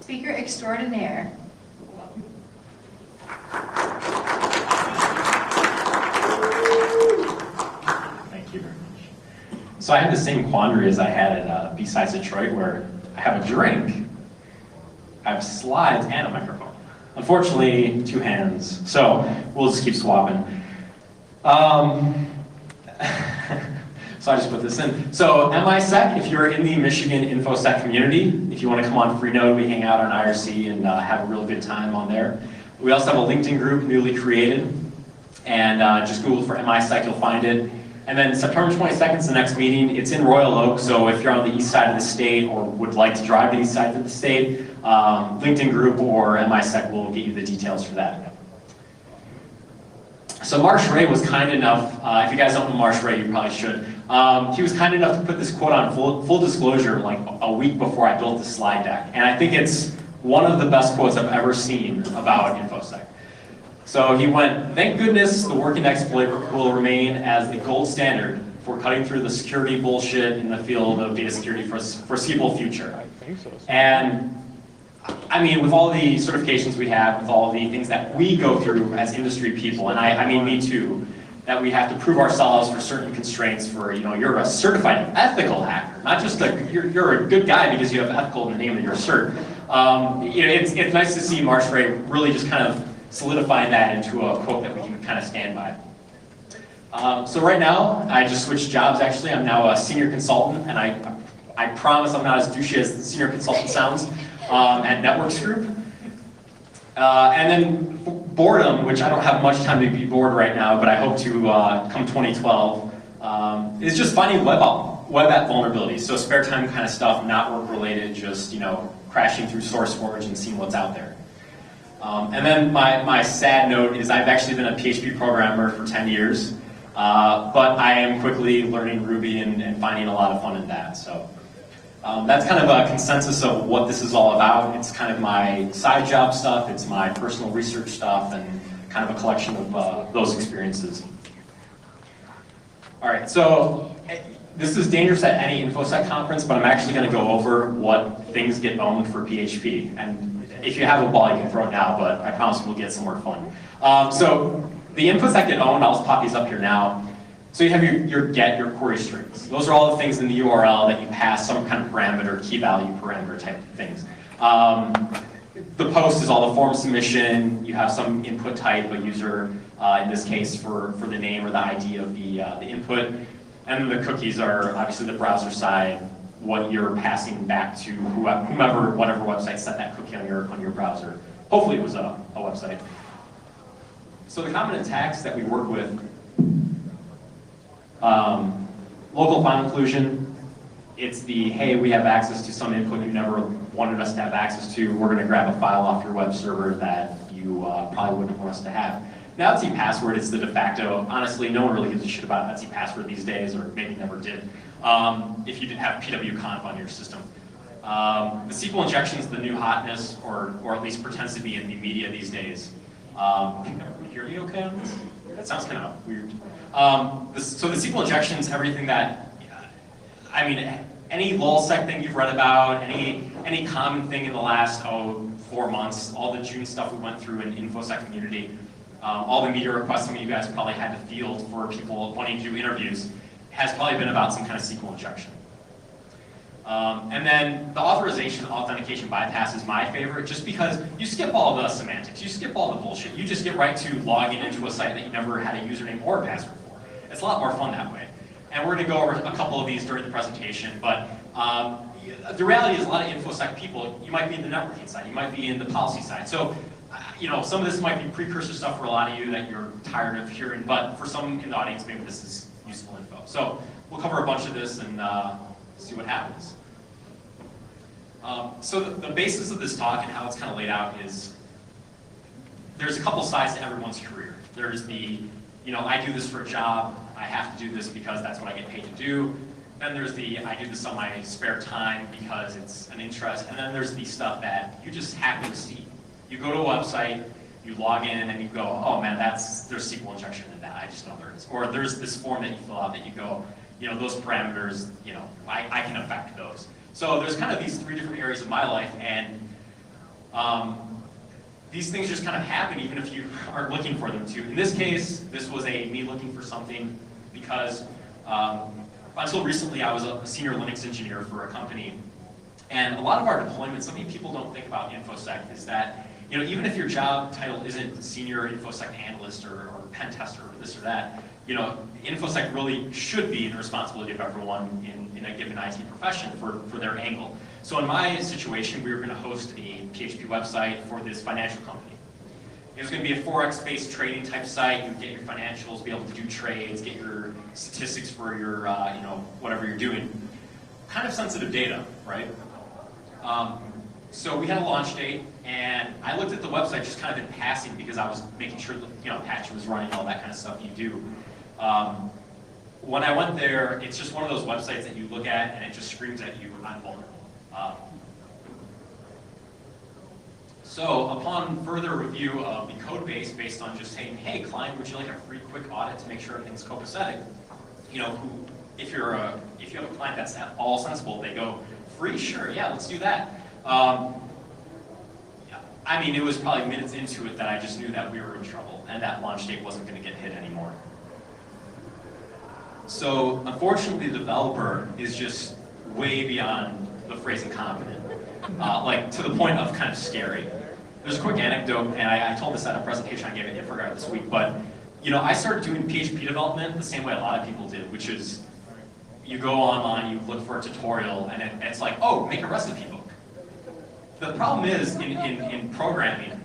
Speaker extraordinaire. Thank you very much. So I had the same quandary as I had at B-Sides Detroit, where I have a drink, I have slides, and a microphone. Unfortunately, 2 hands, so we'll just keep swapping. So I just put this in. So MISEC, if you're in the Michigan InfoSec community, if you want to come on Freenode, we hang out on IRC and have a real good time on there. We also have a LinkedIn group newly created, and just Google for MISEC, you'll find it. And then September 22nd is the next meeting. It's in Royal Oak, so if you're on the east side of the state or would like to drive to the east side of the state, LinkedIn group or MISEC will get you the details for that. So Marsh Ray was kind enough, if you guys don't know Marsh Ray, you probably should. He was kind enough to put this quote on full disclosure like a week before I built the slide deck. And I think it's one of the best quotes I've ever seen about InfoSec. So he went, "Thank goodness the working exploit will remain as the gold standard for cutting through the security bullshit in the field of data security for foreseeable future." And I mean, with all the certifications we have, with all the things that we go through as industry people, and I mean me too, that we have to prove ourselves for certain constraints for, you're a certified ethical hacker, not just you're a good guy because you have ethical in the name of your cert. It's nice to see Marsh Ray really just kind of solidifying that into a quote that we can kind of stand by. So right now, I just switched jobs actually. I'm now a senior consultant, and I promise I'm not as douchey as the senior consultant sounds at Networks Group. And then boredom, which I don't have much time to be bored right now, but I hope to come 2012, is just finding web app vulnerabilities. So spare time kind of stuff, not work related, just crashing through SourceForge and seeing what's out there. And then my sad note is I've actually been a PHP programmer for 10 years, but I am quickly learning Ruby and finding a lot of fun in that. So that's kind of a consensus of what this is all about. It's kind of my side job stuff, it's my personal research stuff, and kind of a collection of those experiences. All right, so this is dangerous at any InfoSec conference, but I'm actually going to go over what things get owned for PHP. And if you have a ball, you can throw it now, but I promise we'll get some more fun. So the inputs that get owned, I'll just pop these up here now. So you have your get, your query strings. Those are all the things in the URL that you pass some kind of parameter, key value parameter type of things. The post is all the form submission. You have some input type, a user, in this case, for the name or the ID of the input. And then the cookies are obviously the browser side, what you're passing back to whomever, whatever website set that cookie on your browser. Hopefully it was a website. So the common attacks that we work with, local file inclusion, it's the, hey, we have access to some input you never wanted us to have access to. We're going to grab a file off your web server that you probably wouldn't want us to have. Now Etsy password is the de facto. Honestly, no one really gives a shit about Etsy password these days, or maybe never did, if you didn't have PWConf on your system. The SQL injection is the new hotness, or at least pretends to be in the media these days. Can you hear me okay on this? That sounds kind of weird. So the SQL injection is everything that, I mean, any lolsec thing you've read about, any common thing in the last, 4 months, all the June stuff we went through in InfoSec community, all the media requests some of you guys probably had to field for people wanting to do interviews, has probably been about some kind of SQL injection. And then the authorization authentication bypass is my favorite, just because you skip all the semantics, you skip all the bullshit, you just get right to logging into a site that you never had a username or a password for. It's a lot more fun that way. And we're going to go over a couple of these during the presentation, but the reality is a lot of InfoSec people, you might be in the networking side, you might be in the policy side. So, some of this might be precursor stuff for a lot of you that you're tired of hearing, but for some in the audience, maybe this is useful info. So we'll cover a bunch of this and see what happens. So the basis of this talk and how it's kind of laid out is there's a couple sides to everyone's career. There's the, I do this for a job, I have to do this because that's what I get paid to do. Then there's the, I do this on my spare time because it's an interest. And then there's the stuff that you just happen to see. You go to a website, you log in, and you go, oh man, there's SQL injection in that, I just know there is. Or there's this form that you fill out that you go, those parameters, I can affect those. So there's kind of these 3 different areas of my life, and These things just kind of happen even if you aren't looking for them to. In this case, this was me looking for something because until recently I was a senior Linux engineer for a company. And a lot of our deployments, something people don't think about InfoSec is that, even if your job title isn't senior InfoSec analyst or pen tester or this or that, InfoSec really should be the responsibility of everyone in a given IT profession for their angle. So in my situation, we were going to host a PHP website for this financial company. It was going to be a Forex-based trading type site. You would get your financials, be able to do trades, get your statistics for your, whatever you're doing. Kind of sensitive data, right? So we had a launch date, and I looked at the website just kind of in passing because I was making sure that, Apache was running, all that kind of stuff you do. When I went there, it's just one of those websites that you look at and it just screams at you, I'm vulnerable. So upon further review of the code base based on just saying, hey, client, would you like a free quick audit to make sure everything's copacetic? If you have a client that's at all sensible, they go, free? Sure, yeah, let's do that. I mean, it was probably minutes into it that I just knew that we were in trouble and that launch date wasn't going to get hit anymore. So unfortunately, the developer is just way beyond the phrase incompetent, like to the point of kind of scary. There's a quick anecdote, and I told this at a presentation I gave at InfoGuard this week, but I started doing PHP development the same way a lot of people did, which is you go online, you look for a tutorial, and it's like, oh, make a recipe book. The problem is, in programming,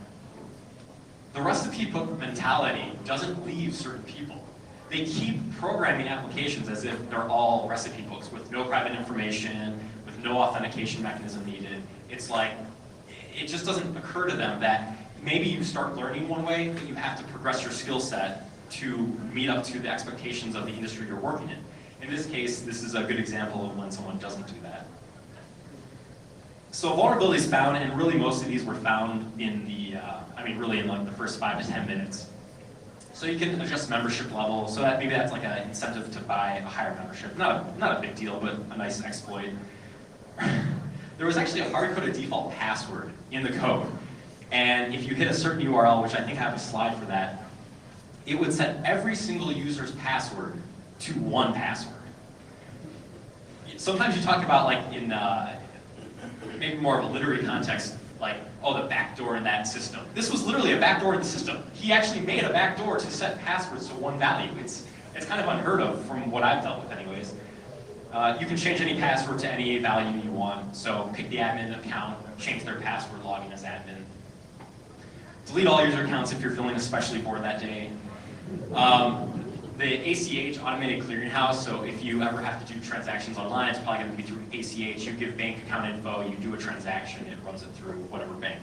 the recipe book mentality doesn't leave certain people. They keep programming applications as if they're all recipe books with no private information, with no authentication mechanism needed. It's like, it just doesn't occur to them that maybe you start learning one way, but you have to progress your skill set to meet up to the expectations of the industry you're working in. In this case, this is a good example of when someone doesn't do that. So vulnerabilities found, and really most of these were found in the, really in like the first 5 to 10 minutes. So you can adjust membership level, so that maybe that's like an incentive to buy a higher membership. Not a big deal, but a nice exploit. There was actually a hard-coded default password in the code. And if you hit a certain URL, which I think I have a slide for that, it would set every single user's password to one password. Sometimes you talk about, like, in maybe more of a literary context, like, oh, the backdoor in that system. This was literally a backdoor in the system. He actually made a backdoor to set passwords to one value. It's kind of unheard of from what I've dealt with anyways. You can change any password to any value you want. So pick the admin account, change their password, log in as admin. Delete all user accounts if you're feeling especially bored that day. The ACH, Automated Clearinghouse, so if you ever have to do transactions online, it's probably going to be through ACH. You give bank account info, you do a transaction, it runs it through whatever bank.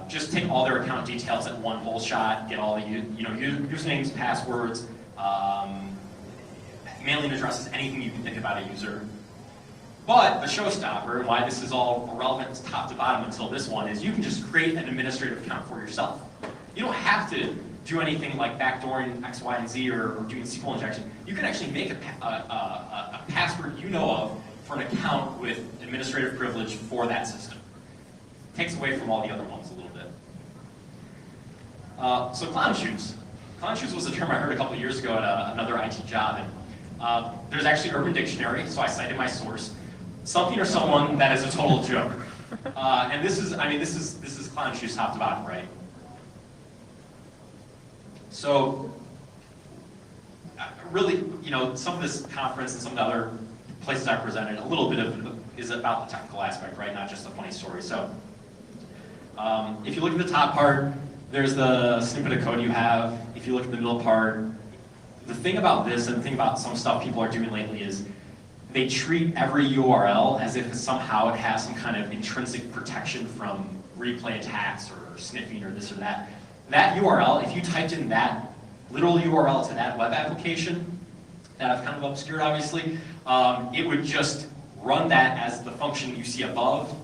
Just take all their account details at one whole shot, get all the usernames, passwords, mailing addresses, anything you can think about a user. But the showstopper, and why this is all irrelevant top to bottom until this one, is you can just create an administrative account for yourself. You don't have to do anything like backdooring X, Y, and Z or doing SQL injection. You can actually make a password you know of for an account with administrative privilege for that system. It takes away from all the other ones a little bit. So clown shoes. Clown shoes was a term I heard a couple years ago at another IT job. And there's actually Urban Dictionary, so I cited my source. Something or someone that is a total joke. And this is clown shoes top to bottom, right? So, really, some of this conference and some of the other places I presented, a little bit of is about the technical aspect, right? Not just a funny story. So, if you look at the top part, there's the snippet of code you have. If you look at the middle part, the thing about this and the thing about some stuff people are doing lately is they treat every URL as if somehow it has some kind of intrinsic protection from replay attacks or sniffing or this or that. That URL, if you typed in that literal URL to that web application, that I've kind of obscured obviously, it would just run that as the function you see above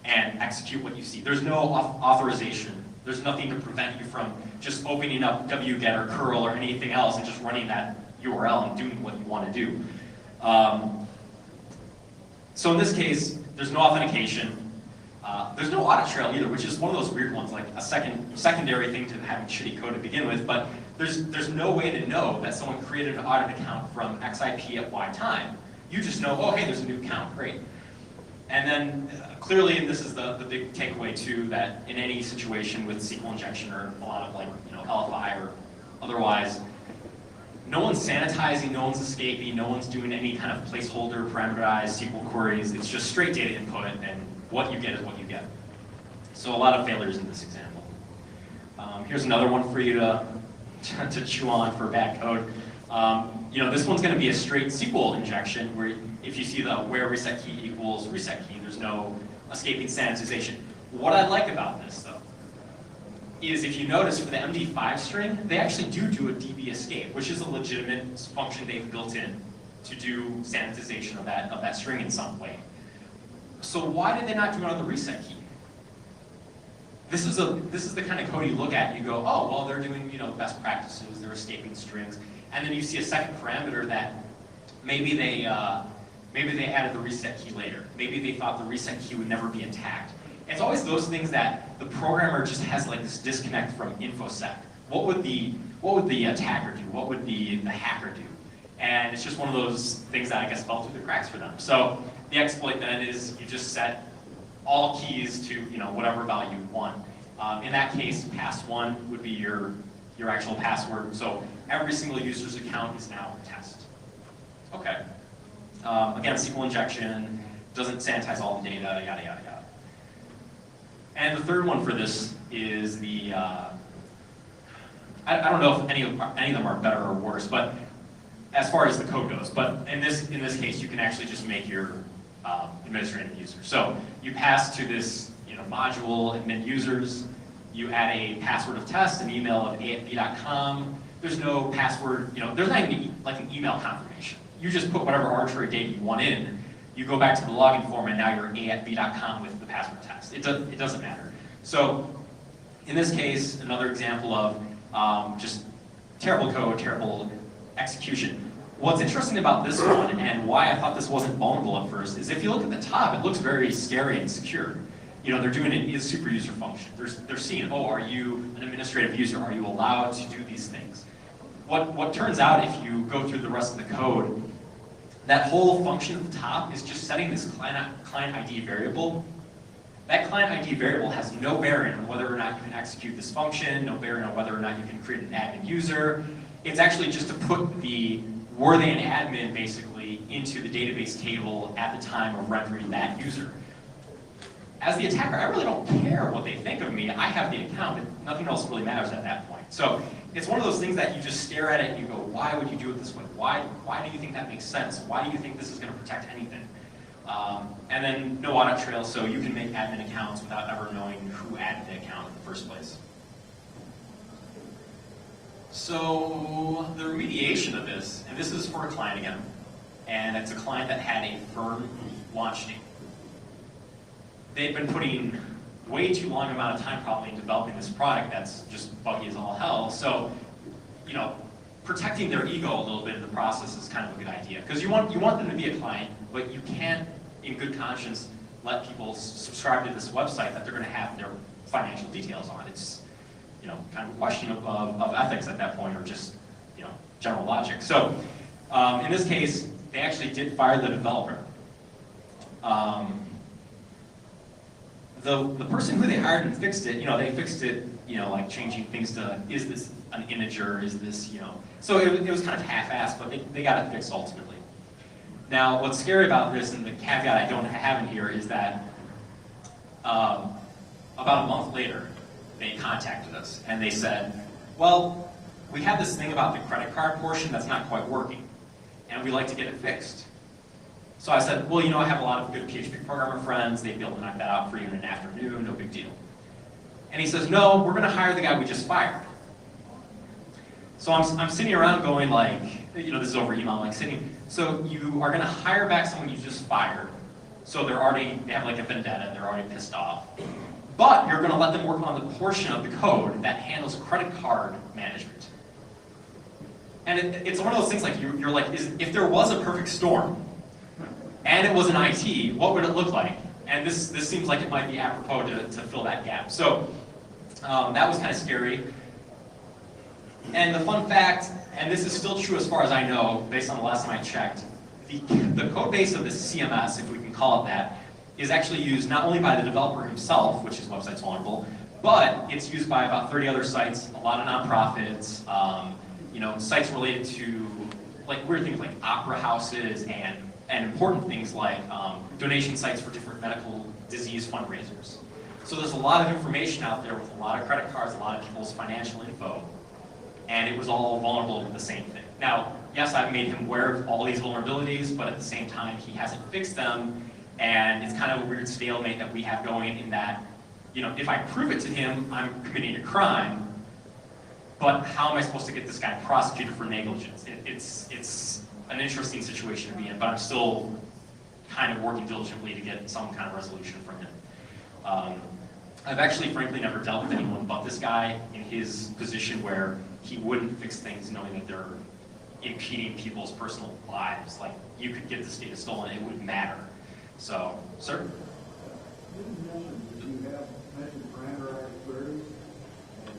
and execute what you see. There's no authorization. There's nothing to prevent you from just opening up wget or curl or anything else and just running that URL and doing what you want to do. So in this case, there's no authentication. There's no audit trail either, which is one of those weird ones, like a secondary thing to having shitty code to begin with, but there's no way to know that someone created an audit account from X IP at Y time. You just know, oh, hey, there's a new account, great. And then clearly, and this is the big takeaway too, that in any situation with SQL injection or a lot of like, LFI or otherwise, no one's sanitizing, no one's escaping, no one's doing any kind of placeholder, parameterized SQL queries. It's just straight data input, and what you get is what you get. So a lot of failures in this example. Here's another one for you to chew on for bad code. This one's going to be a straight SQL injection where if you see the where reset key equals reset key, there's no escaping sanitization. What I like about this, though, is if you notice for the MD5 string, they actually do a DB escape, which is a legitimate function they've built in to do sanitization of that string in some way. So why did they not do it on the reset key? This is the kind of code you look at and you go, oh, well, they're doing best practices, they're escaping strings, and then you see a second parameter that maybe they added the reset key later. Maybe they thought the reset key would never be attacked. It's always those things that the programmer just has like this disconnect from InfoSec. What would the attacker do? What would the hacker do? And it's just one of those things that I guess fell through the cracks for them. So the exploit then is you just set all keys to whatever value you want. In that case, pass1 would be your actual password. So every single user's account is now a test. Okay. Again, SQL injection doesn't sanitize all the data, yada yada yada. And the third one for this is the I don't know if any of them are better or worse, but as far as the code goes. But in this case, you can actually just make your administrative user. So you pass to this module admin users. You add a password of test, an email of a@b.com. There's no password. There's not even like an email confirmation. You just put whatever arbitrary data you want in. You go back to the login form, and now you're a@b.com with the password test. It doesn't matter. So in this case, another example of just terrible code, terrible execution. What's interesting about this one, and why I thought this wasn't vulnerable at first, is if you look at the top, it looks very scary and secure. They're doing an is super user function. They're seeing, oh, are you an administrative user? Are you allowed to do these things? What turns out, if you go through the rest of the code, that whole function at the top is just setting this client ID variable. That client ID variable has no bearing on whether or not you can execute this function, no bearing on whether or not you can create an admin user. It's actually just to put the were they an admin basically into the database table at the time of rendering that user. As the attacker, I really don't care what they think of me. I have the account, and nothing else really matters at that point. So it's one of those things that you just stare at it and you go, why would you do it this way? Why do you think that makes sense? Why do you think this is going to protect anything? And then no audit trail, so you can make admin accounts without ever knowing who added the account in the first place. So the remediation of this, and this is for a client again, and it's a client that had a firm launch date. They've been putting way too long amount of time probably in developing this product that's just buggy as all hell. So, protecting their ego a little bit in the process is kind of a good idea. Because you want them to be a client, but you can't, in good conscience, let people subscribe to this website that they're going to have their financial details on. It's, kind of a question of ethics at that point, or just, general logic. So, in this case, they actually did fire the developer. The person who they hired and fixed it, they fixed it, like changing things to, is this an integer, is this, so it was kind of half-assed, but they got it fixed ultimately. Now, what's scary about this, and the caveat I don't have in here, is that about a month later, they contacted us, and they said, well, we have this thing about the credit card portion that's not quite working, and we'd like to get it fixed. So I said, well, I have a lot of good PHP programmer friends. They'd be able to knock that out for you in an afternoon, no big deal. And he says, no, we're going to hire the guy we just fired. So I'm sitting around going like, this is over email, I'm like sitting, so you are going to hire back someone you just fired. So they have like a vendetta, they're already pissed off. But you're going to let them work on the portion of the code that handles credit card management. And it's one of those things like, you're like, if there was a perfect storm, and it was an IT, what would it look like? and this seems like it might be apropos to fill that gap. So that was kind of scary. And the fun fact, and this is still true as far as I know, based on the last time I checked, the code base of the CMS, if we can call it that, is actually used not only by the developer himself, which is Websites Vulnerable, but it's used by about 30 other sites, a lot of nonprofits, sites related to like weird things like opera houses and important things like donation sites for different medical disease fundraisers. So there's a lot of information out there with a lot of credit cards, a lot of people's financial info, and it was all vulnerable to the same thing. Now, yes, I've made him aware of all these vulnerabilities, but at the same time, he hasn't fixed them, and it's kind of a weird stalemate that we have going in that, if I prove it to him, I'm committing a crime, but how am I supposed to get this guy prosecuted for negligence? It's an interesting situation to be in, but I'm still kind of working diligently to get some kind of resolution from him. I've actually, frankly, never dealt with anyone but this guy in his position where he wouldn't fix things knowing that they're impeding people's personal lives. Like, you could get this data stolen, it wouldn't matter. So, sir? You have mentioned parameterized queries and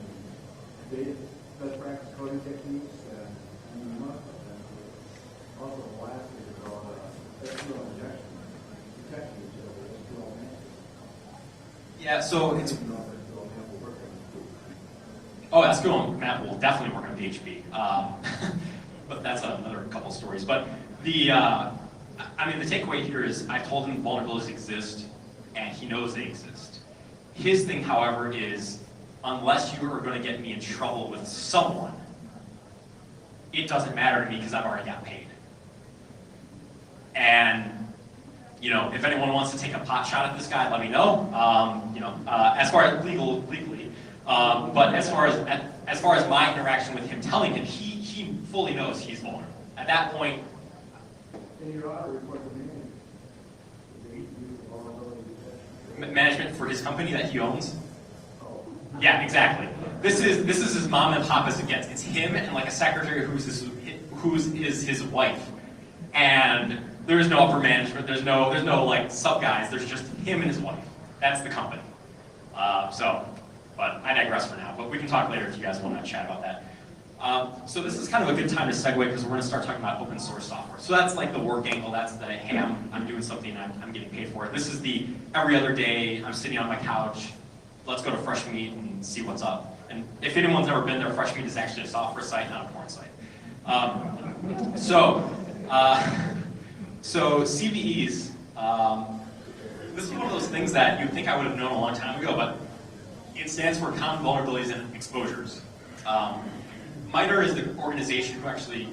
data best practice coding techniques, and you must have also the last is called SQL injection, protecting each other, SQL management. Yeah, so it's... Oh, SQL map will definitely work on PHP. But that's another couple stories. But the takeaway here is I've told him vulnerabilities exist, and he knows they exist. His thing, however, is unless you are going to get me in trouble with someone, it doesn't matter to me because I've already got paid. And, if anyone wants to take a pot shot at this guy, let me know. As far as legally, but as far as my interaction with him telling him, he fully knows he's vulnerable. At that point, in your audit report, management for his company that he owns. Yeah, exactly. This is as mom and pop as it gets. It's him and like a secretary who's his wife, and there's no upper management. There's no like sub guys. There's just him and his wife. That's the company. But I digress for now. But we can talk later if you guys want to chat about that. So this is kind of a good time to segue because we're going to start talking about open source software. So that's like the work angle. That's the, hey, I'm doing something, I'm getting paid for it. This is the every other day, I'm sitting on my couch, let's go to Fresh Meat and see what's up. And if anyone's ever been there, Fresh Meat is actually a software site, not a porn site. So CVEs, this is one of those things that you'd think I would have known a long time ago, but it stands for Common Vulnerabilities and Exposures. MITRE is the organization who actually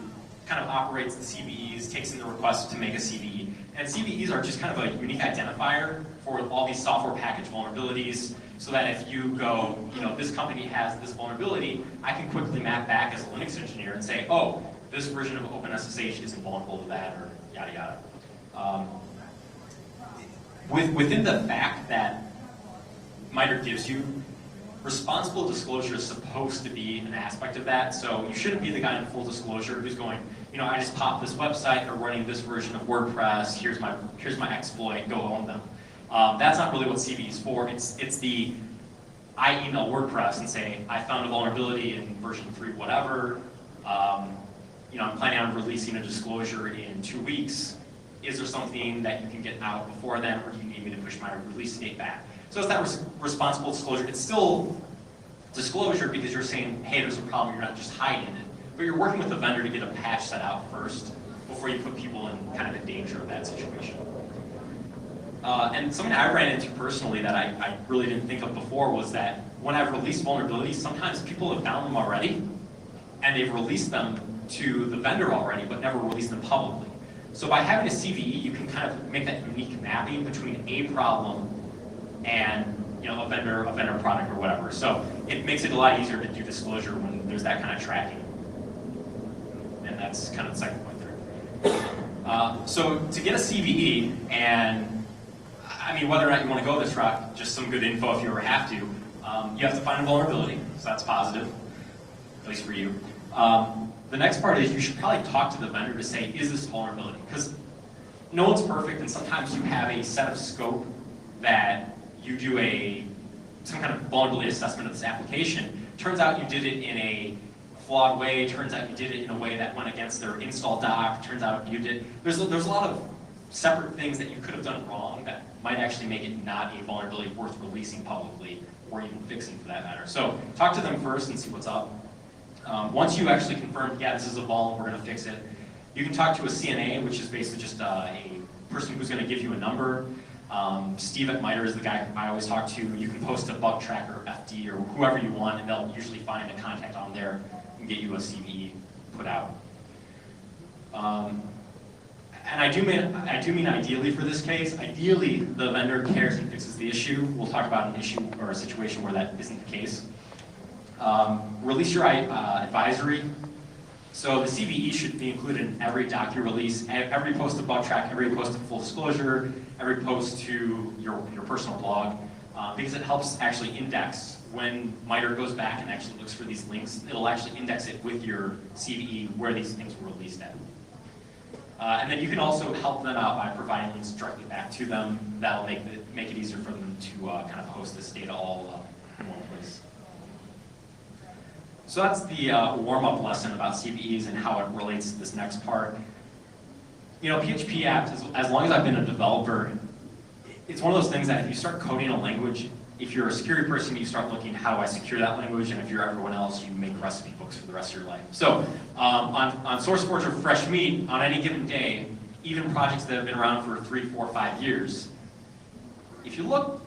kind of operates the CVEs, takes in the requests to make a CVE. And CVEs are just kind of a unique identifier for all these software package vulnerabilities, so that if you go, this company has this vulnerability, I can quickly map back as a Linux engineer and say, oh, this version of OpenSSH isn't vulnerable to that, or yada yada. Within the fact that MITRE gives you, responsible disclosure is supposed to be an aspect of that, so you shouldn't be the guy in full disclosure who's going, I just popped this website, they're running this version of WordPress, here's my exploit, go own them. That's not really what CVE is for. It's the, I email WordPress and say, I found a vulnerability in version 3 whatever, I'm planning on releasing a disclosure in 2 weeks. Is there something that you can get out before then, or do you need me to push my release date back? So it's that responsible disclosure. It's still disclosure because you're saying, hey, there's a problem, you're not just hiding it. But you're working with the vendor to get a patch set out first before you put people in kind of the danger of that situation. And something I ran into personally that I really didn't think of before was that when I've released vulnerabilities, sometimes people have found them already, and they've released them to the vendor already, but never released them publicly. So by having a CVE, you can kind of make that unique mapping between a problem and a vendor product or whatever. So it makes it a lot easier to do disclosure when there's that kind of tracking. And that's kind of the second point there. So to get a CVE, and whether or not you want to go this route, just some good info if you ever have to, you have to find a vulnerability, so that's positive, at least for you. The next part is you should probably talk to the vendor to say, is this vulnerability? Because no one's perfect, and sometimes you have a set of scope you do some kind of vulnerability assessment of this application. Turns out you did it in a flawed way. Turns out you did it in a way that went against their install doc. Turns out you did. There's a lot of separate things that you could have done wrong that might actually make it not a vulnerability worth releasing publicly or even fixing for that matter. So talk to them first and see what's up. Once you actually confirm, yeah, this is a vuln, we're going to fix it, you can talk to a CNA, which is basically just a person who's going to give you a number. Steve at MITRE is the guy I always talk to. You can post a bug tracker, FD, or whoever you want, and they'll usually find a contact on there and get you a CVE put out. And I do mean ideally for this case. Ideally, the vendor cares and fixes the issue. We'll talk about an issue or a situation where that isn't the case. Release your advisory. So the CVE should be included in every docu release, every post to bug track, every post to full disclosure, every post to your personal blog, because it helps actually index. When MITRE goes back and actually looks for these links, it'll actually index it with your CVE where these things were released at. And then you can also help them out by providing links directly back to them. That'll make it easier for them to kind of host this data all in one place. So that's the warm-up lesson about CVEs and how it relates to this next part. You know, PHP apps, as long as I've been a developer, it's one of those things that if you start coding a language, if you're a security person, you start looking, how do I secure that language? And if you're everyone else, you make recipe books for the rest of your life. So on SourceForge or Fresh Meat, on any given day, even projects that have been around for 3, 4, 5 years, if you look,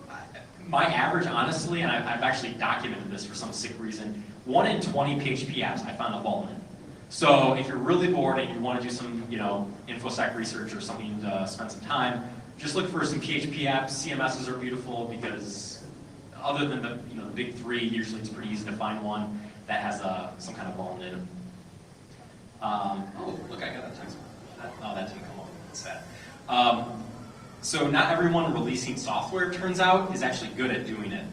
my average, honestly, and I've actually documented this for some sick reason, 1 in 20 PHP apps I found a vuln in. So if you're really bored and you want to do some, InfoSec research or something to spend some time, just look for some PHP apps. CMSs are beautiful because other than the big 3, usually it's pretty easy to find one that has some kind of vuln in it. Oh, look, I got a text. Oh, that didn't come up. That's sad. So not everyone releasing software, turns out, is actually good at doing it.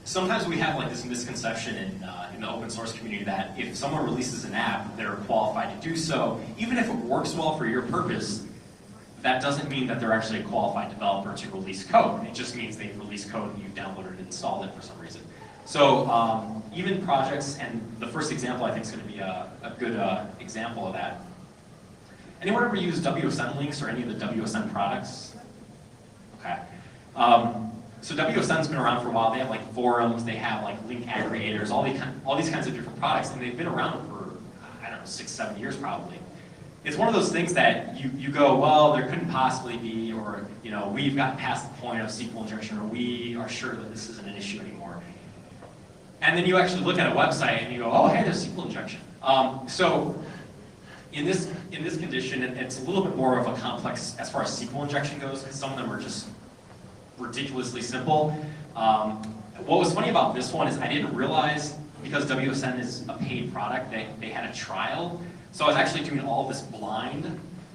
Sometimes we have like this misconception in the open source community that if someone releases an app, they're qualified to do so. Even if it works well for your purpose, that doesn't mean that they're actually a qualified developer to release code. It just means they've released code and you've downloaded and installed it for some reason. So even projects, and the first example I think is going to be a good example of that. Anyone ever use WSN links or any of the WSN products? Okay. So WSN's been around for a while. They have like forums, they have like link aggregators, all these kinds of different products, and they've been around for, I don't know, 6, 7 years probably. It's one of those things that you go, well, there couldn't possibly be, or we've gotten past the point of SQL injection, or we are sure that this isn't an issue anymore. And then you actually look at a website and you go, oh, hey, there's SQL injection. So in this condition, it's a little bit more of a complex as far as SQL injection goes, because some of them are just ridiculously simple. What was funny about this one is I didn't realize, because WSN is a paid product, they had a trial. So I was actually doing all this blind,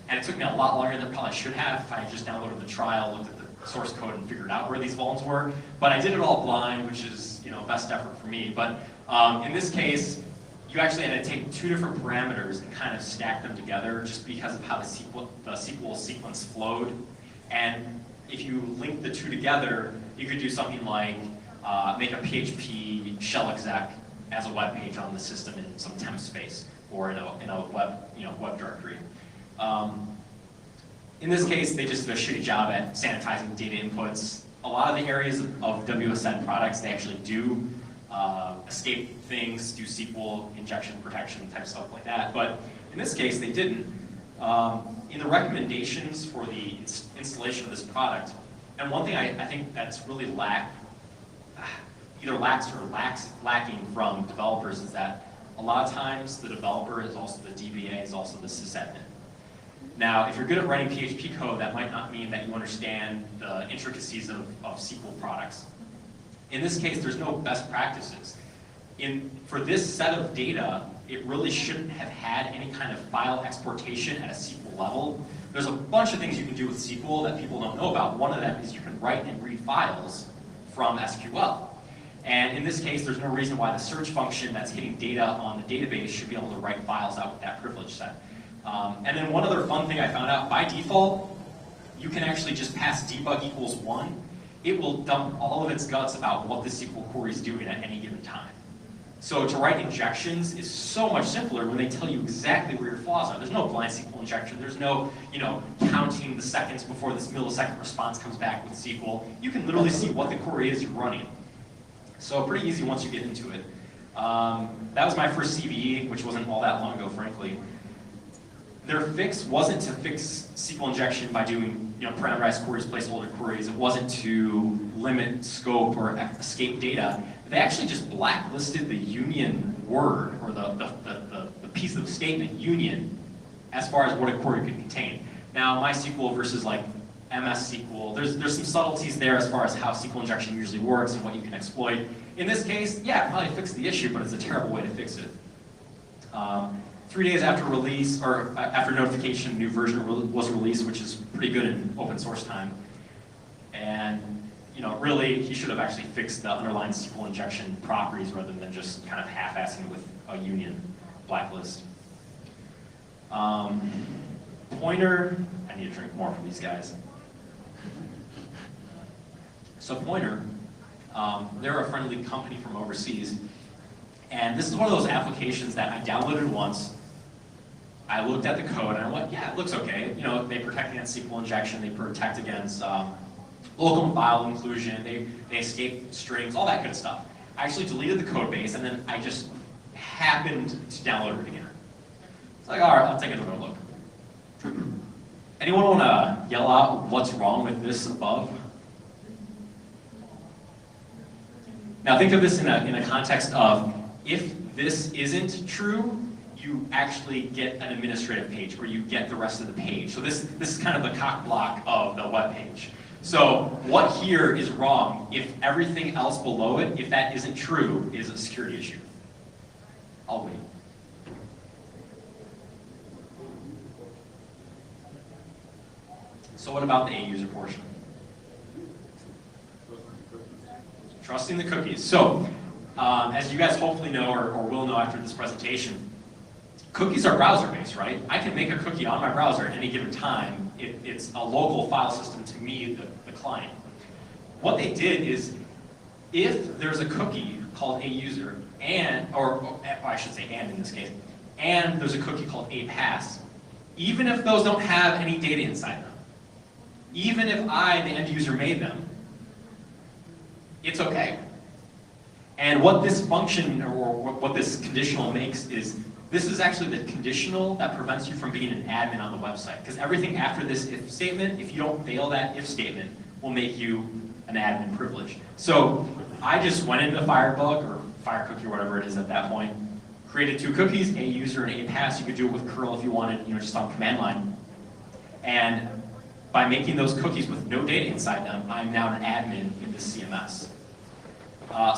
and it took me a lot longer than I probably should have if I just downloaded the trial, looked at the source code, and figured out where these vulns were. But I did it all blind, which is best effort for me. But in this case, you actually had to take 2 different parameters and kind of stack them together just because of how the SQL sequence flowed. And if you link the 2 together, you could do something like make a PHP shell exec as a web page on the system in some temp space or in a web directory. In this case, they just did a shitty job at sanitizing data inputs. A lot of the areas of WSN products, they actually do escape things, do SQL injection protection type stuff like that. But in this case, they didn't. In the recommendations for the installation of this product, and one thing I think that's really lacking from developers is that a lot of times the developer is also the DBA, is also the sysadmin. Now, if you're good at writing PHP code, that might not mean that you understand the intricacies of SQL products. In this case, there's no best practices. For this set of data, it really shouldn't have had any kind of file exportation at a SQL level. There's a bunch of things you can do with SQL that people don't know about. One of them is you can write and read files from SQL. And in this case, there's no reason why the search function that's getting data on the database should be able to write files out with that privilege set. And then one other fun thing I found out, by default, you can actually just pass debug equals 1. it will dump all of its guts about what the SQL query is doing at any given time. So to write injections is so much simpler when they tell you exactly where your flaws are. There's no blind SQL injection. There's no, counting the seconds before this millisecond response comes back with SQL. You can literally see what the query is you're running. So pretty easy once you get into it. That was my first CVE, which wasn't all that long ago, frankly. Their fix wasn't to fix SQL injection by doing parameterized queries, placeholder queries. It wasn't to limit scope or escape data. They actually just blacklisted the union word, or the piece of statement union, as far as what a query could contain. Now, MySQL versus like MS SQL, there's some subtleties there as far as how SQL injection usually works and what you can exploit. In this case, yeah, it probably fixed the issue, but it's a terrible way to fix it. 3 days after release, or after notification, a new version was released, which is pretty good in open source time. And really, he should have actually fixed the underlying SQL injection properties rather than just kind of half-assing with a union blacklist. Pointer, I need to drink more from these guys. So Pointer, they're a friendly company from overseas. And this is one of those applications that I downloaded once. I looked at the code and I went, yeah, it looks okay. They protect against SQL injection, they protect against local file inclusion, they escape strings, all that good stuff. I actually deleted the code base and then I just happened to download it again. It's like, all right, I'll take another look. Anyone want to yell out what's wrong with this above? Now think of this in a context of, if this isn't true, you actually get an administrative page where you get the rest of the page. So this is kind of the cock block of the web page. So what here is wrong if everything else below it, if that isn't true, is a security issue? I'll wait. So what about the A-user portion? Trusting the cookies. So, as you guys hopefully know or will know after this presentation, cookies are browser-based, right? I can make a cookie on my browser at any given time. It's a local file system to me, the client. What they did is, if there's a cookie called A-user, or I should say and in this case, and there's a cookie called A-pass, even if those don't have any data inside them, even if I, the end user, made them, it's okay. And what this function, or what this conditional makes is, this is actually the conditional that prevents you from being an admin on the website. Because everything after this if statement, if you don't fail that if statement, will make you an admin privilege. So I just went into Firebug, or FireCookie, or whatever it is at that point, created 2 cookies, a user and a pass. You could do it with curl if you wanted, just on command line. And by making those cookies with no data inside them, I'm now an admin in this CMS.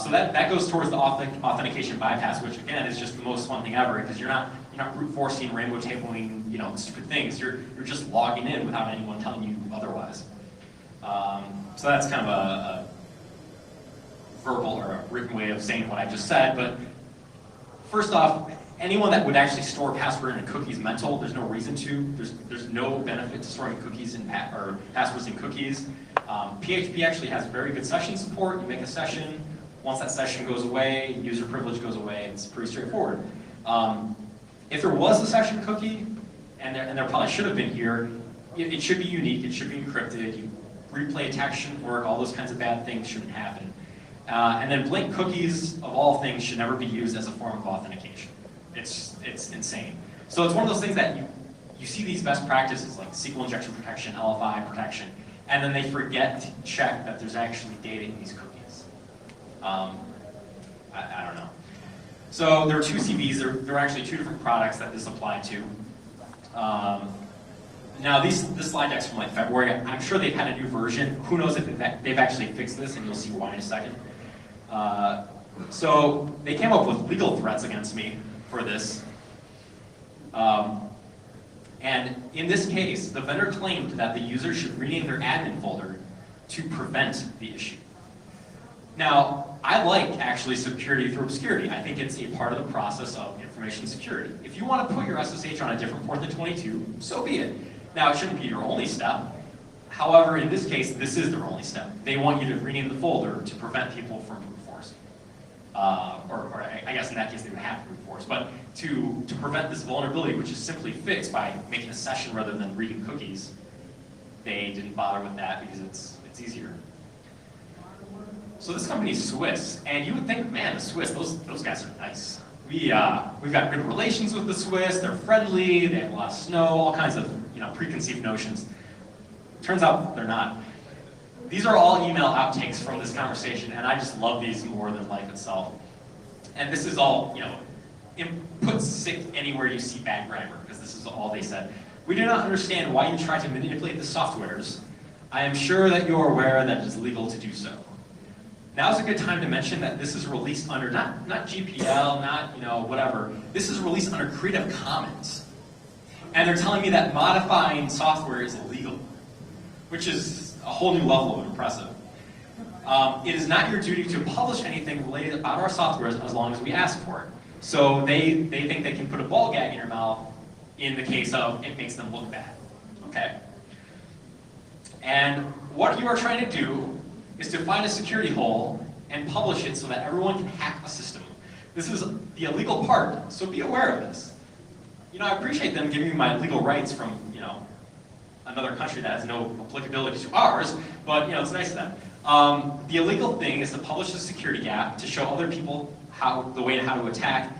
So that goes towards the authentication bypass, which again is just the most fun thing ever, because you're not brute forcing, rainbow tabling, stupid things. You're just logging in without anyone telling you otherwise. So that's kind of a verbal or a written way of saying what I just said. But first off, anyone that would actually store a password in a cookie is mental. There's no reason to. There's no benefit to storing cookies or passwords in cookies. PHP actually has very good session support. You make a session. Once that session goes away, user privilege goes away. It's pretty straightforward. If there was a session cookie, and there probably should have been here, it should be unique. It should be encrypted. Replay text shouldn't work. All those kinds of bad things shouldn't happen. And then blank cookies, of all things, should never be used as a form of authentication. It's insane. So it's one of those things that you see these best practices like SQL injection protection, LFI protection, and then they forget to check that there's actually data in these cookies. I don't know. So there were 2 CVs. There were actually 2 different products that this applied to. Now this slide deck's from like February. I'm sure they've had a new version. Who knows if they've actually fixed this, and you'll see why in a second. So they came up with legal threats against me for this. And in this case, the vendor claimed that the user should rename their admin folder to prevent the issue. Now, I like actually security through obscurity. I think it's a part of the process of information security. If you want to put your SSH on a different port than 22, so be it. Now, it shouldn't be your only step. However, in this case, this is their only step. They want you to rename the folder to prevent people from brute force. Or I guess in that case they would have to brute force, but to prevent this vulnerability, which is simply fixed by making a session rather than reading cookies, they didn't bother with that because it's easier. So this company is Swiss, and you would think, man, the Swiss, those guys are nice. We've got good relations with the Swiss. They're friendly. They have a lot of snow. All kinds of preconceived notions. Turns out they're not. These are all email outtakes from this conversation, and I just love these more than life itself. And this is all, put sick anywhere you see bad grammar, because this is all they said. We do not understand why you try to manipulate the softwares. I am sure that you are aware that it is legal to do so. Now is a good time to mention that this is released under, not GPL, not whatever. This is released under Creative Commons. And they're telling me that modifying software is illegal, which is a whole new level of impressive. It is not your duty to publish anything related about our software as long as we ask for it. So they think they can put a ball gag in your mouth in the case of it makes them look bad, okay? And what you are trying to do is to find a security hole and publish it so that everyone can hack the system. This is the illegal part, so be aware of this. I appreciate them giving me my legal rights from, another country that has no applicability to ours, but, it's nice of them. The illegal thing is to publish a security gap to show other people the way to how to attack.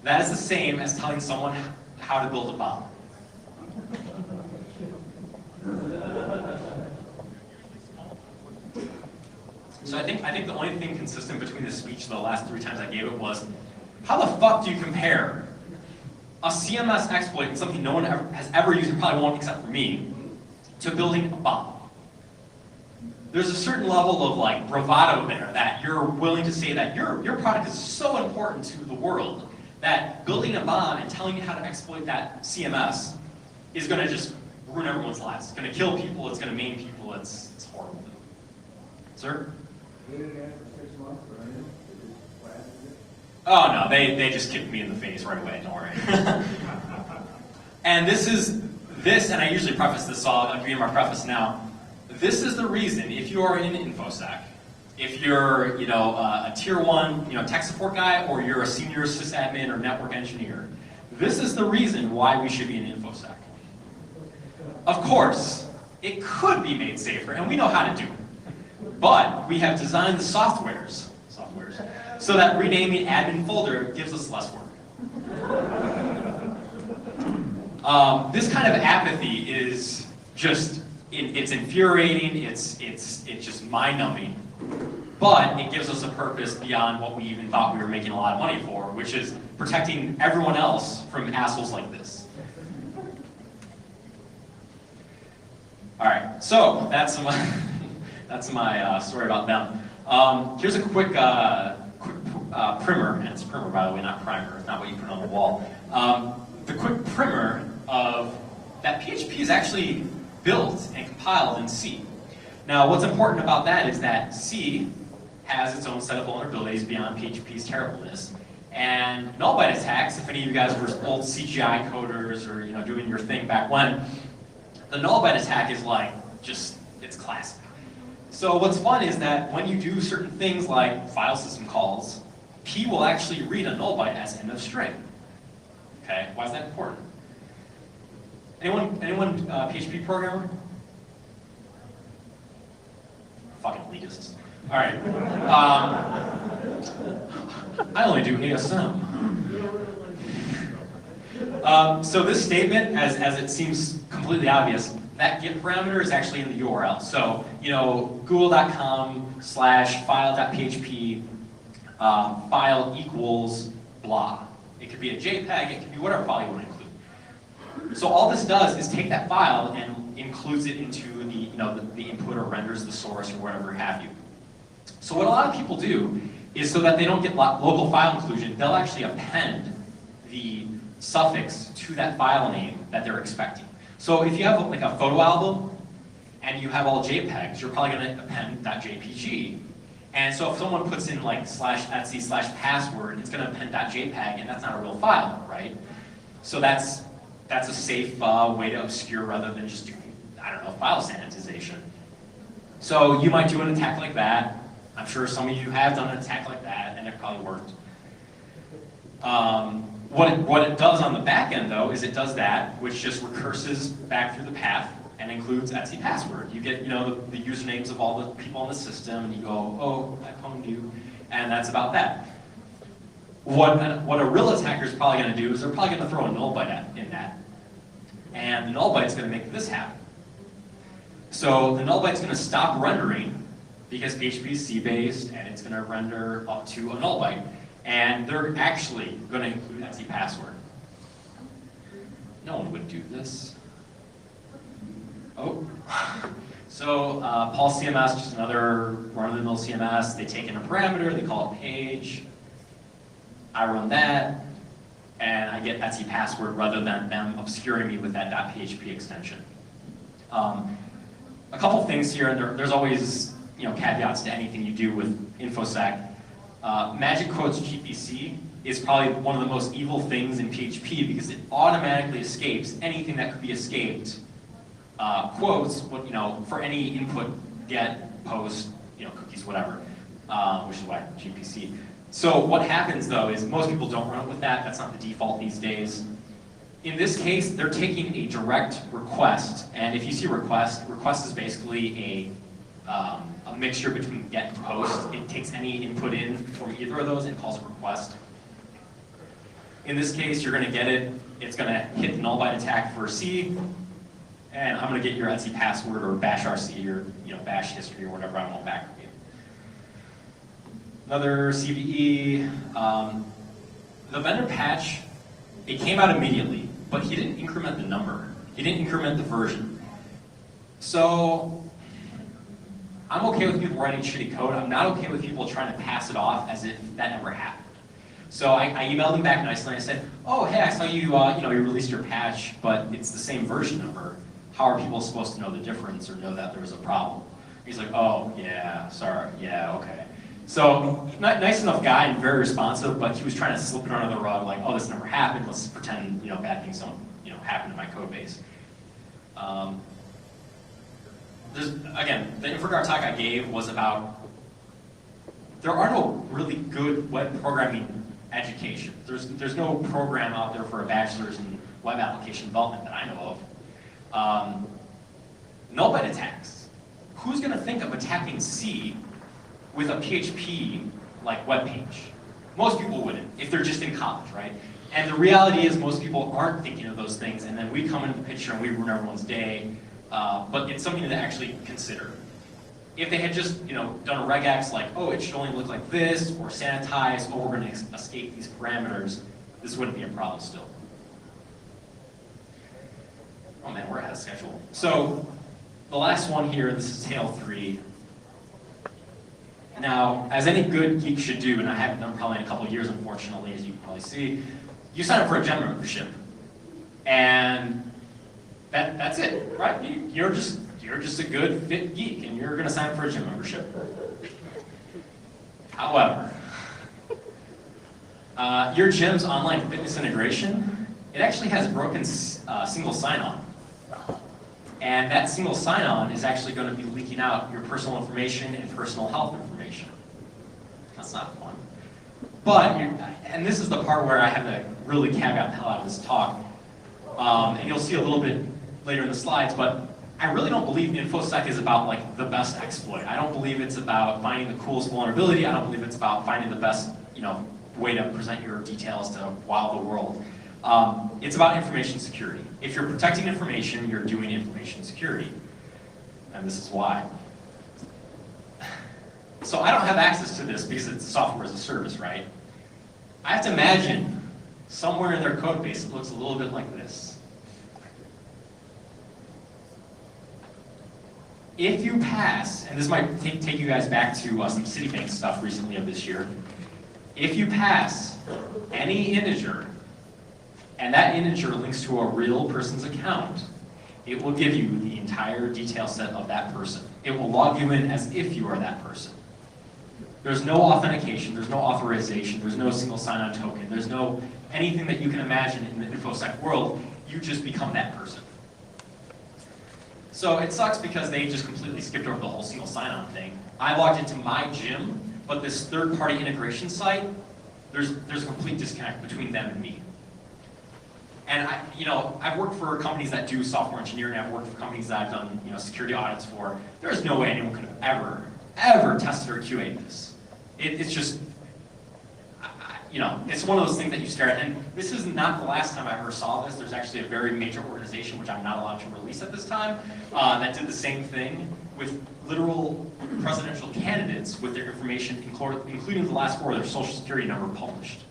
That is the same as telling someone how to build a bomb. So I think the only thing consistent between this speech the last 3 times I gave it was, how the fuck do you compare a CMS exploit, something no one has ever used, and probably won't except for me, to building a bomb? There's a certain level of bravado there that you're willing to say that your product is so important to the world that building a bomb and telling you how to exploit that CMS is going to just ruin everyone's lives. It's going to kill people. It's going to maim people. It's horrible. Sir? Did it again for 6 months, or anything? Did it last it? Oh no, they just kicked me in the face right away. Don't worry. And this, and I usually preface this, so I'll give you my preface now. This is the reason, if you are in InfoSec, if you're a tier 1 tech support guy, or you're a senior sysadmin or network engineer, this is the reason why we should be in InfoSec. Of course, it could be made safer, and we know how to do it. But we have designed the softwares so that renaming admin folder gives us less work. This kind of apathy is just, it's infuriating, it's just mind-numbing, but it gives us a purpose beyond what we even thought we were making a lot of money for, which is protecting everyone else from assholes like this. All right, so that's my story about them. Here's a quick primer, and it's primer by the way, not primer, it's not what you put on the wall. The quick primer of that PHP is actually built and compiled in C. Now what's important about that is that C has its own set of vulnerabilities beyond PHP's terribleness. And null byte attacks, if any of you guys were old CGI coders or doing your thing back when, the null byte attack is it's classic. So what's fun is that when you do certain things like file system calls, P will actually read a null byte as end of string. Okay, why is that important? Anyone PHP programmer? Fucking elitists. All right. I only do ASM. So this statement, as it seems completely obvious, that get parameter is actually in the URL. So, google.com/file.php file equals blah. It could be a JPEG, it could be whatever file you want to include. So all this does is take that file and includes it into the input or renders the source or whatever have you. So what a lot of people do is so that they don't get local file inclusion, they'll actually append the suffix to that file name that they're expecting. So if you have a photo album and you have all JPEGs, you're probably going to append .jpg. And so if someone puts in /etc/password, it's going to append .jpg, and that's not a real file, right? So that's a safe way to obscure rather than just doing I don't know, file sanitization. So you might do an attack like that. I'm sure some of you have done an attack like that, and it probably worked. What it does on the back end, though, is it does that, which just recurses back through the path and includes Etsy password. You get, the usernames of all the people in the system, and you go, oh, I pwned you, and that's about that. What a real attacker is probably going to do is they're probably going to throw a null byte in that, and the null byte is going to make this happen. So the null byte is going to stop rendering because PHP is C-based, and it's going to render up to a null byte. And they're actually going to include Etsy password. No one would do this. Oh. So Paul CMS, just another run-of-the-mill CMS. They take in a parameter, they call it page. I run that, and I get Etsy password rather than them obscuring me with that .php extension. A couple things here, and there's always caveats to anything you do with InfoSec. Magic quotes GPC is probably one of the most evil things in PHP because it automatically escapes anything that could be escaped. Quotes, for any input, get, post, cookies, whatever, which is why GPC. So what happens though is most people don't run with that. That's not the default these days. In this case, they're taking a direct request, and if you see request is basically a mixture between get and post. It takes any input in from either of those and calls it request. In this case, you're going to get it. It's going to hit the null byte attack for C, and I'm going to get your Etsy password or bash RC or bash history or whatever I want back from you. Another CVE. The vendor patch, it came out immediately, but he didn't increment the number. He didn't increment the version. So I'm okay with people writing shitty code. I'm not okay with people trying to pass it off as if that never happened. So I emailed him back nicely and I said, oh, hey, I saw you, you released your patch, but it's the same version number. How are people supposed to know the difference or know that there was a problem? He's like, oh, yeah, sorry, yeah, okay. So, nice enough guy and very responsive, but he was trying to slip it under the rug, like, oh, this never happened. Let's pretend, bad things don't, happen in my code base. Again, the InfoGrr talk I gave was about there are no really good web programming education. There's no program out there for a bachelor's in web application development that I know of. Null byte attacks. Who's going to think of attacking C with a PHP like web page? Most people wouldn't if they're just in college, right? And the reality is most people aren't thinking of those things, and then we come into the picture and we ruin everyone's day. But it's something to actually consider. If they had just, done a regex like, oh, it should only look like this, or sanitize, oh, we're going to escape these parameters, this wouldn't be a problem still. Oh man, we're ahead of schedule. So the last one here, this is tail 3. Now, as any good geek should do, and I haven't done probably in a couple of years, unfortunately, as you can probably see, you sign up for a gem membership, and that's it, right? You're just a good fit geek, and you're going to sign up for a gym membership. However, your gym's online fitness integration, it actually has broken single sign-on. And that single sign-on is actually going to be leaking out your personal information and personal health information. That's not fun. But, and this is the part where I have to really caveat the hell out of this talk, and you'll see a little bit later in the slides, but I really don't believe InfoSec is about like the best exploit. I don't believe it's about finding the coolest vulnerability. I don't believe it's about finding the best, way to present your details to wow the world. It's about information security. If you're protecting information, you're doing information security. And this is why. So I don't have access to this because it's software as a service, right? I have to imagine somewhere in their code base it looks a little bit like this. If you pass, and this might take you guys back to some Citibank stuff recently of this year, if you pass any integer, and that integer links to a real person's account, it will give you the entire detail set of that person. It will log you in as if you are that person. There's no authentication, there's no authorization, there's no single sign-on token, there's no anything that you can imagine in the InfoSec world. You just become that person. So it sucks because they just completely skipped over the whole single sign-on thing. I logged into my gym, but this third-party integration site, there's a complete disconnect between them and me. And I've worked for companies that do software engineering. I've worked for companies that I've done security audits for. There's no way anyone could have ever tested or QA'd this. It's just, it's one of those things that you stare at. And this is not the last time I ever saw this. There's actually a very major organization, which I'm not allowed to release at this time, that did the same thing with literal presidential candidates with their information, including the last four of their social security number published.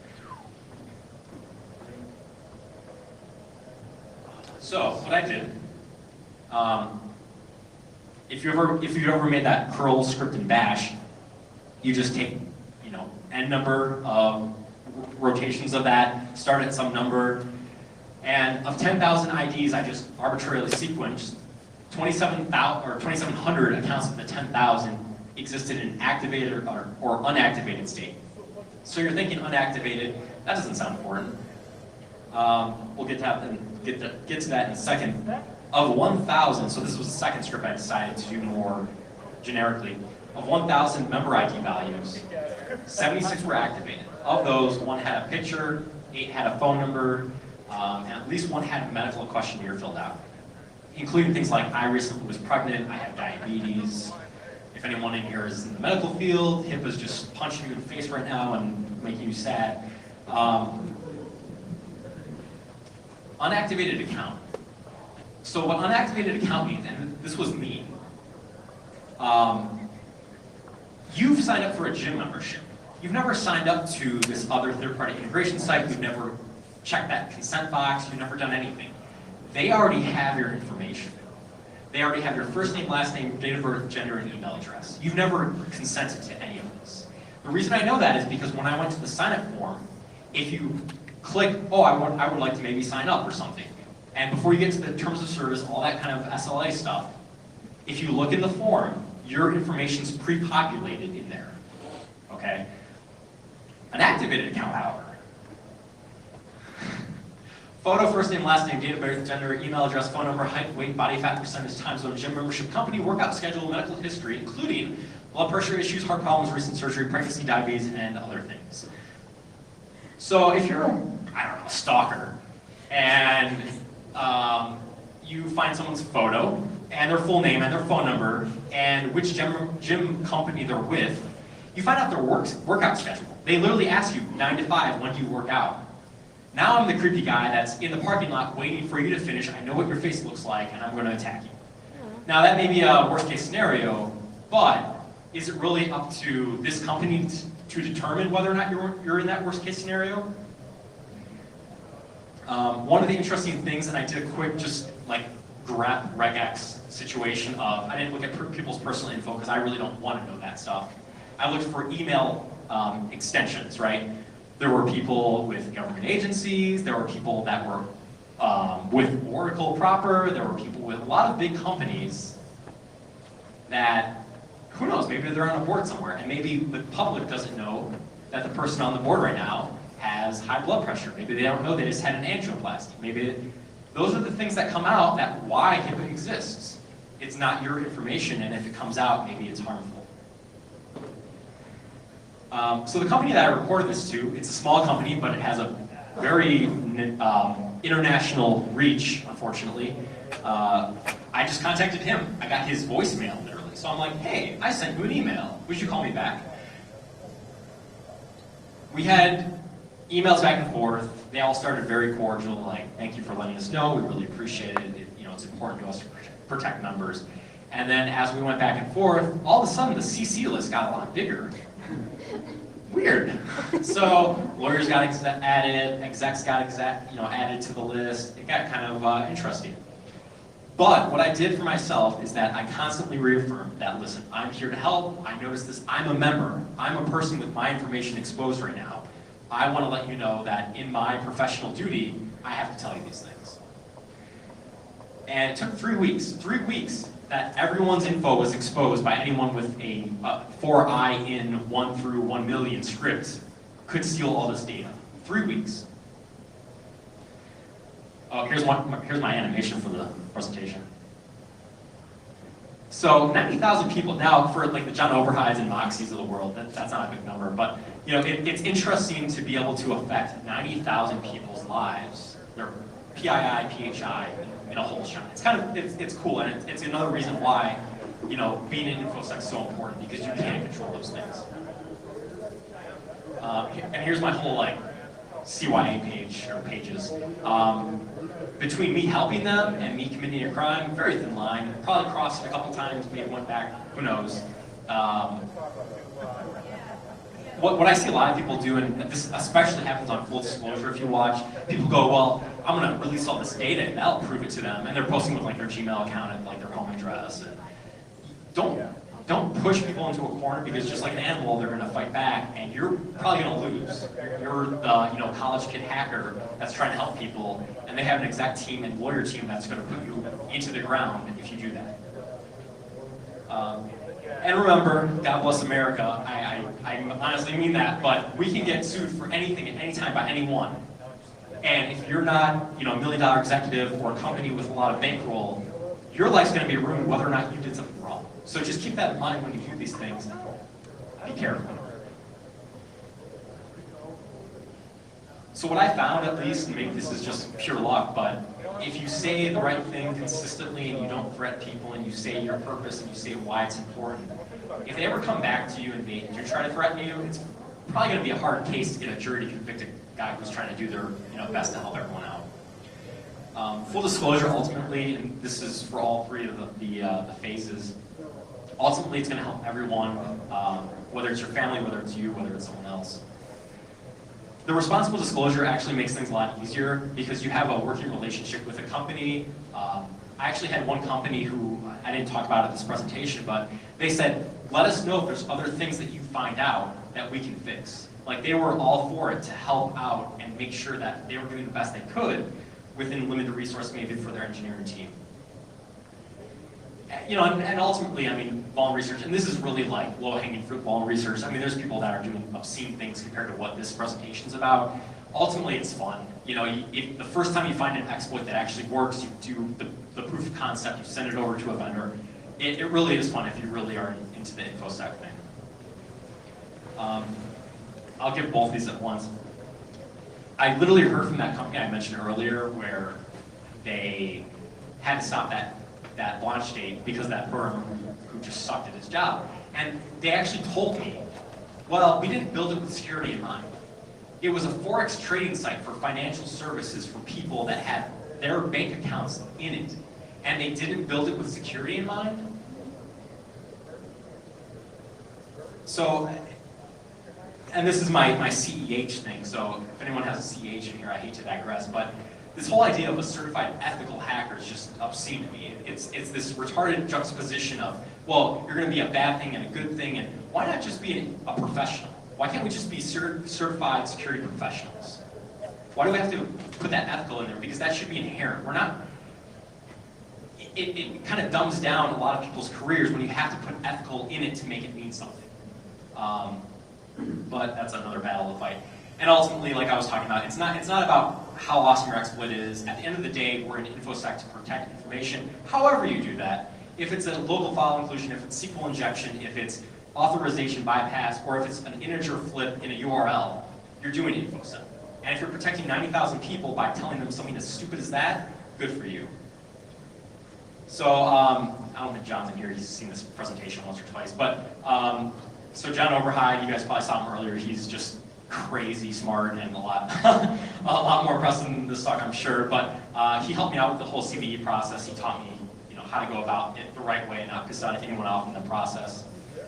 So what I did, if you've ever made that curl script in Bash, you just take n number of rotations of that, start at some number, and of 10,000 IDs, I just arbitrarily sequenced 2,700 accounts of the 10,000 existed in activated or unactivated state. So you're thinking unactivated, that doesn't sound important. We'll get to that in a second. Of 1,000, so this was the second script I decided to do more generically. Of 1,000 member ID values, 76 were activated. Of those, 1 had a picture, 8 had a phone number, and at least 1 had a medical questionnaire filled out, including things like, I recently was pregnant, I have diabetes. If anyone in here is in the medical field, HIPAA's just punching you in the face right now and making you sad. Unactivated account. So what unactivated account means, and this was me, you've signed up for a gym membership. You've never signed up to this other third-party integration site. You've never checked that consent box. You've never done anything. They already have your information. They already have your first name, last name, date of birth, gender, and email address. You've never consented to any of this. The reason I know that is because when I went to the sign-up form, if you click, oh, I would like to maybe sign up or something, and before you get to the terms of service, all that kind of SLA stuff, if you look in the form, your information's pre-populated in there, okay? An activated account, however. Photo, first name, last name, date of birth, gender, email address, phone number, height, weight, body fat percentage, time zone, gym membership, company, workout schedule, medical history, including blood pressure issues, heart problems, recent surgery, pregnancy, diabetes, and other things. So if you're, I don't know, a stalker, and you find someone's photo, and their full name, and their phone number, and which gym company they're with, you find out their workout schedule. They literally ask you, 9 to 5, when do you work out? Now I'm the creepy guy that's in the parking lot waiting for you to finish. I know what your face looks like, and I'm going to attack you. Now that may be a worst case scenario, but is it really up to this company to determine whether or not you're in that worst case scenario? One of the interesting things, and I did a quick just like grep regex situation of, I didn't look at people's personal info because I really don't want to know that stuff. I looked for email extensions, right? There were people with government agencies, there were people that were with Oracle proper, there were people with a lot of big companies that, who knows, maybe they're on a board somewhere, and maybe the public doesn't know that the person on the board right now has high blood pressure. Maybe they don't know they just had an angioplasty. Maybe those are the things that come out that why HIPAA exists. It's not your information, and if it comes out, maybe it's harmful. So the company that I reported this to, it's a small company, but it has a very international reach, unfortunately. I just contacted him. I got his voicemail, literally. So I'm like, hey, I sent you an email. Would you call me back? We had emails back and forth. They all started very cordial, like, thank you for letting us know. We really appreciate it. It's important to us to protect numbers. And then as we went back and forth, all of a sudden the CC list got a lot bigger. Weird. So lawyers got added, execs got added to the list. It got kind of interesting. But what I did for myself is that I constantly reaffirmed that, listen, I'm here to help. I noticed this. I'm a member. I'm a person with my information exposed right now. I want to let you know that in my professional duty, I have to tell you these things. And it took 3 weeks. 3 weeks that everyone's info was exposed by anyone with a 4i in 1 through 1 million script could steal all this data. 3 weeks. Oh, here's my animation for the presentation. So 90,000 people now for like the John Oberheids and Moxies of the world. That's not a big number, but you know it's interesting to be able to affect 90,000 people's lives. Their PII, PHI in a whole shot. It's kind of it's cool, and it's another reason why you know being in InfoSec is so important because you can't control those things. And here's my whole like CYA page or pages. Between me helping them and me committing a crime, very thin line. Probably crossed it a couple times, maybe went back, who knows. What I see a lot of people do, and this especially happens on full disclosure if you watch, people go, well, I'm gonna release all this data and that'll prove it to them. And they're posting with like their Gmail account and like their home address. And don't push people into a corner because just like an animal, they're gonna fight back and you're probably gonna lose. You're the college kid hacker that's trying to help people and they have an exec team and lawyer team that's gonna put you into the ground if you do that. And remember, God bless America, I honestly mean that, but we can get sued for anything at any time by anyone. And if you're not, $1 million executive or a company with a lot of bankroll, your life's gonna be ruined whether or not you did something wrong. So just keep that in mind when you do these things. Be careful. So what I found, at least, and maybe this is just pure luck, but if you say the right thing consistently and you don't threat people and you say your purpose and you say why it's important, if they ever come back to you and they try to threaten you, it's probably going to be a hard case to get a jury to convict a guy who's trying to do their best to help everyone out. Full disclosure, ultimately, and this is for all three of the phases, ultimately it's going to help everyone, whether it's your family, whether it's you, whether it's someone else. The responsible disclosure actually makes things a lot easier because you have a working relationship with a company. I actually had one company who, I didn't talk about at this presentation, but they said, let us know if there's other things that you find out that we can fix. Like they were all for it to help out and make sure that they were doing the best they could within limited resource maybe for their engineering team. And ultimately, vuln research, and this is really like low-hanging fruit vuln research. There's people that are doing obscene things compared to what this presentation's about. Ultimately, it's fun. If the first time you find an exploit that actually works, you do the proof of concept, you send it over to a vendor. It really is fun if you really are into the InfoSec thing. I'll give both these at once. I literally heard from that company I mentioned earlier where they had to stop that launch date because of that firm who just sucked at his job. And they actually told me, well, we didn't build it with security in mind. It was a Forex trading site for financial services for people that had their bank accounts in it. And they didn't build it with security in mind. So, and this is my CEH thing, so if anyone has a CEH in here, I hate to digress, but this whole idea of a certified ethical hacker is just obscene to me. It's this retarded juxtaposition of, well, you're going to be a bad thing and a good thing, and why not just be a professional? Why can't we just be certified security professionals? Why do we have to put that ethical in there? Because that should be inherent. We're not. It kind of dumbs down a lot of people's careers when you have to put ethical in it to make it mean something. But that's another battle to fight. And ultimately, like I was talking about, it's not about how awesome your exploit is. At the end of the day, we're in InfoSec to protect information. However you do that, if it's a local file inclusion, if it's SQL injection, if it's authorization bypass, or if it's an integer flip in a URL, you're doing InfoSec. And if you're protecting 90,000 people by telling them something as stupid as that, good for you. So, I don't think John's in here, he's seen this presentation once or twice, but so John Oberheid, you guys probably saw him earlier, he's just crazy smart and a lot more impressive than this talk, I'm sure. But he helped me out with the whole CVE process. He taught me, how to go about it the right way and not piss anyone off in the process.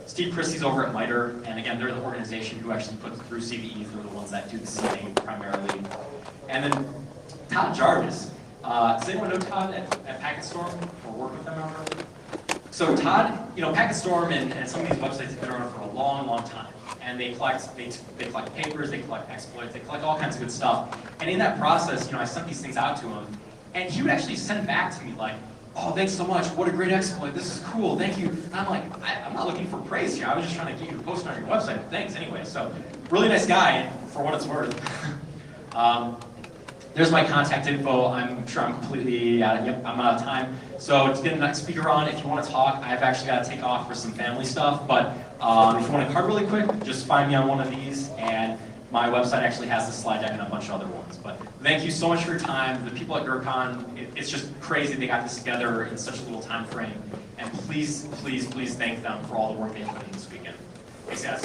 Steve Christie's over at MITRE, and again, they're the organization who actually puts through CVE. They're the ones that do the CVE primarily. And then Todd Jarvis. Does anyone know Todd at PacketStorm or work with them ever? So Todd, PacketStorm and some of these websites have been around for a long, long time. And they collect papers, they collect exploits, they collect all kinds of good stuff. And in that process, I sent these things out to him, and he would actually send back to me like, oh, thanks so much, what a great exploit, this is cool, thank you. And I'm like, I'm not looking for praise here, I was just trying to get you to post on your website, thanks anyway. So, really nice guy, for what it's worth. There's my contact info. I'm sure I'm completely I'm out of time. So to get the next speaker on, if you want to talk, I've actually got to take off for some family stuff. But if you want to card really quick, just find me on one of these. And my website actually has the slide deck and a bunch of other ones. But thank you so much for your time. The people at GrrCON, it's just crazy they got this together in such a little time frame. And please, please, please thank them for all the work they put in this weekend. Thanks, guys.